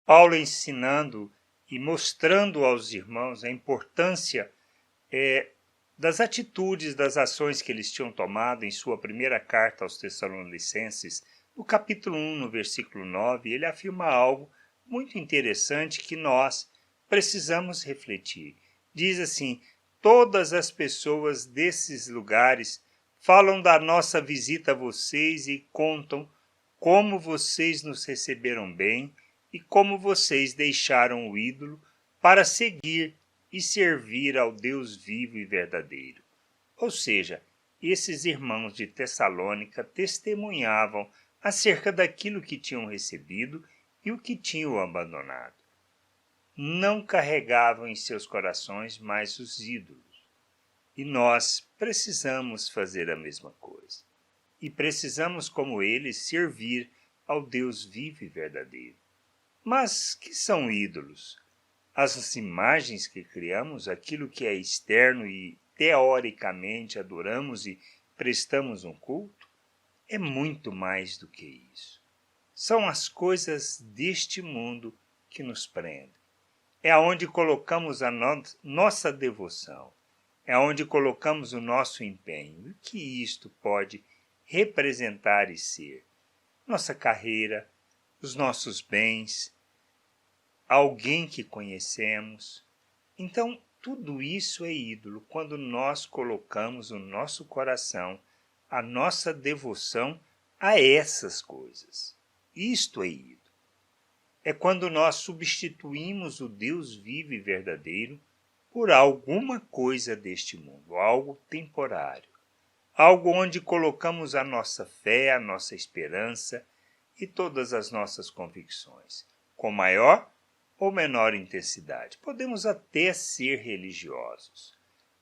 Paulo ensinando e mostrando aos irmãos a importância das atitudes, das ações que eles tinham tomado em sua primeira carta aos Tessalonicenses, no capítulo 1, no versículo 9, ele afirma algo muito interessante que nós precisamos refletir. Diz assim: todas as pessoas desses lugares falam da nossa visita a vocês e contam como vocês nos receberam bem e como vocês deixaram o ídolo para seguir e servir ao Deus vivo e verdadeiro. Ou seja, esses irmãos de Tessalônica testemunhavam acerca daquilo que tinham recebido e o que tinham abandonado. Não carregavam em seus corações mais os ídolos. E nós precisamos fazer a mesma coisa. E precisamos, como eles, servir ao Deus vivo e verdadeiro. Mas que são ídolos? As imagens que criamos, aquilo que é externo e teoricamente adoramos e prestamos um culto, é muito mais do que isso. São as coisas deste mundo que nos prendem. É aonde colocamos a nossa devoção. É aonde colocamos o nosso empenho. E o que isto pode representar e ser? Nossa carreira, os nossos bens, alguém que conhecemos. Então, tudo isso é ídolo quando nós colocamos o nosso coração, a nossa devoção a essas coisas. Isto é ídolo. É quando nós substituímos o Deus vivo e verdadeiro por alguma coisa deste mundo, algo temporário. Algo onde colocamos a nossa fé, a nossa esperança e todas as nossas convicções, com maior ou menor intensidade. Podemos até ser religiosos.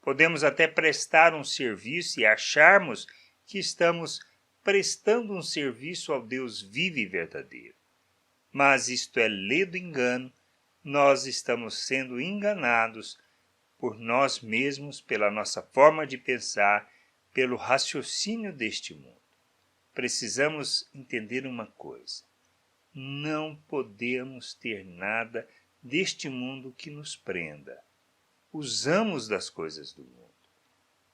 Podemos até prestar um serviço e acharmos que estamos prestando um serviço ao Deus vivo e verdadeiro. Mas isto é ledo engano, nós estamos sendo enganados por nós mesmos, pela nossa forma de pensar, pelo raciocínio deste mundo. Precisamos entender uma coisa: não podemos ter nada deste mundo que nos prenda. Usamos das coisas do mundo.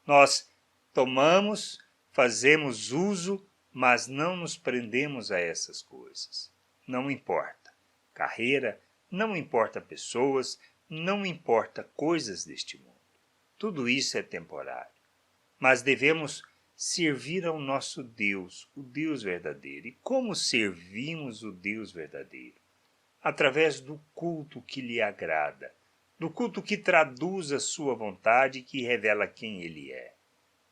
Nós tomamos, fazemos uso, mas não nos prendemos a essas coisas. Não importa carreira, não importa pessoas, não importa coisas deste mundo. Tudo isso é temporário. Mas devemos servir ao nosso Deus, o Deus verdadeiro. E como servimos o Deus verdadeiro? Através do culto que lhe agrada, do culto que traduz a sua vontade e que revela quem ele é.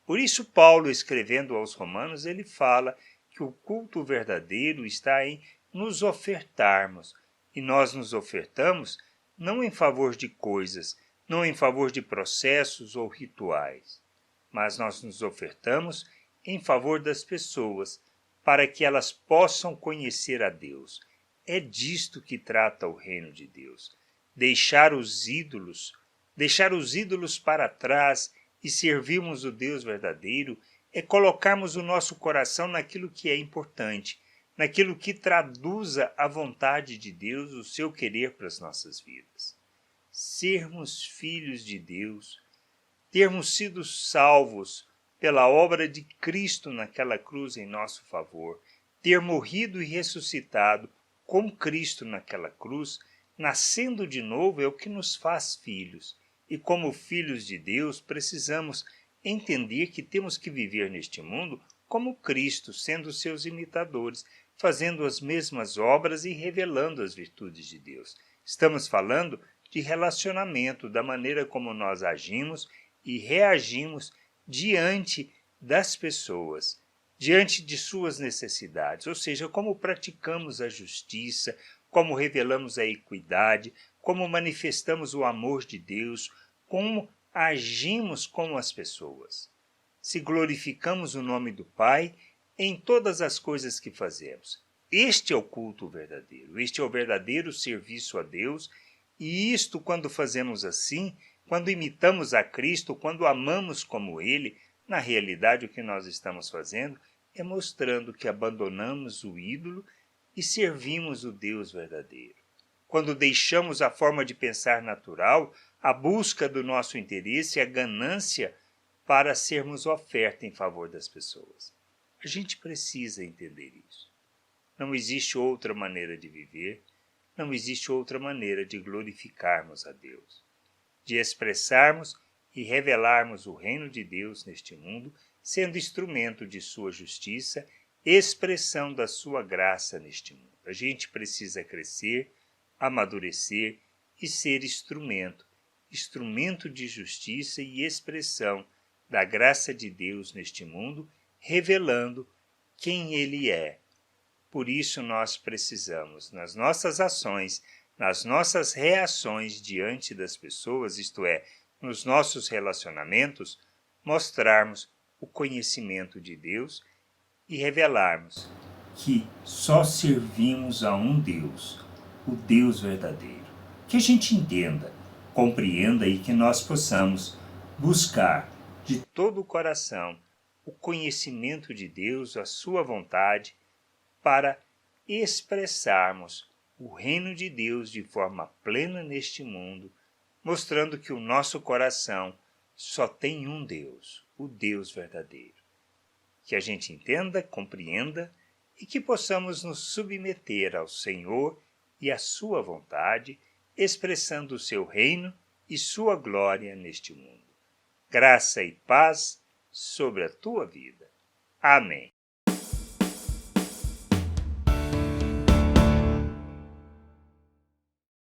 Por isso, Paulo, escrevendo aos Romanos, ele fala que o culto verdadeiro está em nos ofertarmos. E nós nos ofertamos não em favor de coisas, não em favor de processos ou rituais, mas nós nos ofertamos em favor das pessoas, para que elas possam conhecer a Deus. É disto que trata o reino de Deus. Deixar os ídolos para trás e servirmos o Deus verdadeiro é colocarmos o nosso coração naquilo que é importante, naquilo que traduza a vontade de Deus, o seu querer para as nossas vidas. Sermos filhos de Deus, termos sido salvos pela obra de Cristo naquela cruz em nosso favor, ter morrido e ressuscitado com Cristo naquela cruz, nascendo de novo é o que nos faz filhos. E como filhos de Deus, precisamos entender que temos que viver neste mundo como Cristo, sendo seus imitadores, fazendo as mesmas obras e revelando as virtudes de Deus. Estamos falando de relacionamento, da maneira como nós agimos e reagimos diante das pessoas, diante de suas necessidades, ou seja, como praticamos a justiça, como revelamos a equidade, como manifestamos o amor de Deus, como agimos com as pessoas. Se glorificamos o nome do Pai em todas as coisas que fazemos. Este é o culto verdadeiro, este é o verdadeiro serviço a Deus, e isto, quando fazemos assim, quando imitamos a Cristo, quando amamos como Ele, na realidade o que nós estamos fazendo é mostrando que abandonamos o ídolo e servimos o Deus verdadeiro. quando deixamos a forma de pensar natural, a busca do nosso interesse e a ganância para sermos oferta em favor das pessoas. A gente precisa entender isso. Não existe outra maneira de viver, não existe outra maneira de glorificarmos a Deus, de expressarmos e revelarmos o reino de Deus neste mundo, sendo instrumento de sua justiça, expressão da sua graça neste mundo. A gente precisa crescer, amadurecer e ser instrumento de justiça e expressão da graça de Deus neste mundo, revelando quem Ele é. Por isso nós precisamos, nas nossas ações, nas nossas reações diante das pessoas, isto é, nos nossos relacionamentos, mostrarmos o conhecimento de Deus e revelarmos que só servimos a um Deus, o Deus verdadeiro. Que a gente entenda, compreenda e que nós possamos buscar de todo o coração o conhecimento de Deus, a sua vontade, para expressarmos o reino de Deus de forma plena neste mundo, mostrando que o nosso coração só tem um Deus, o Deus verdadeiro. Que a gente entenda, compreenda e que possamos nos submeter ao Senhor e à sua vontade, expressando o seu reino e sua glória neste mundo. Graça e paz sobre a tua vida. Amém.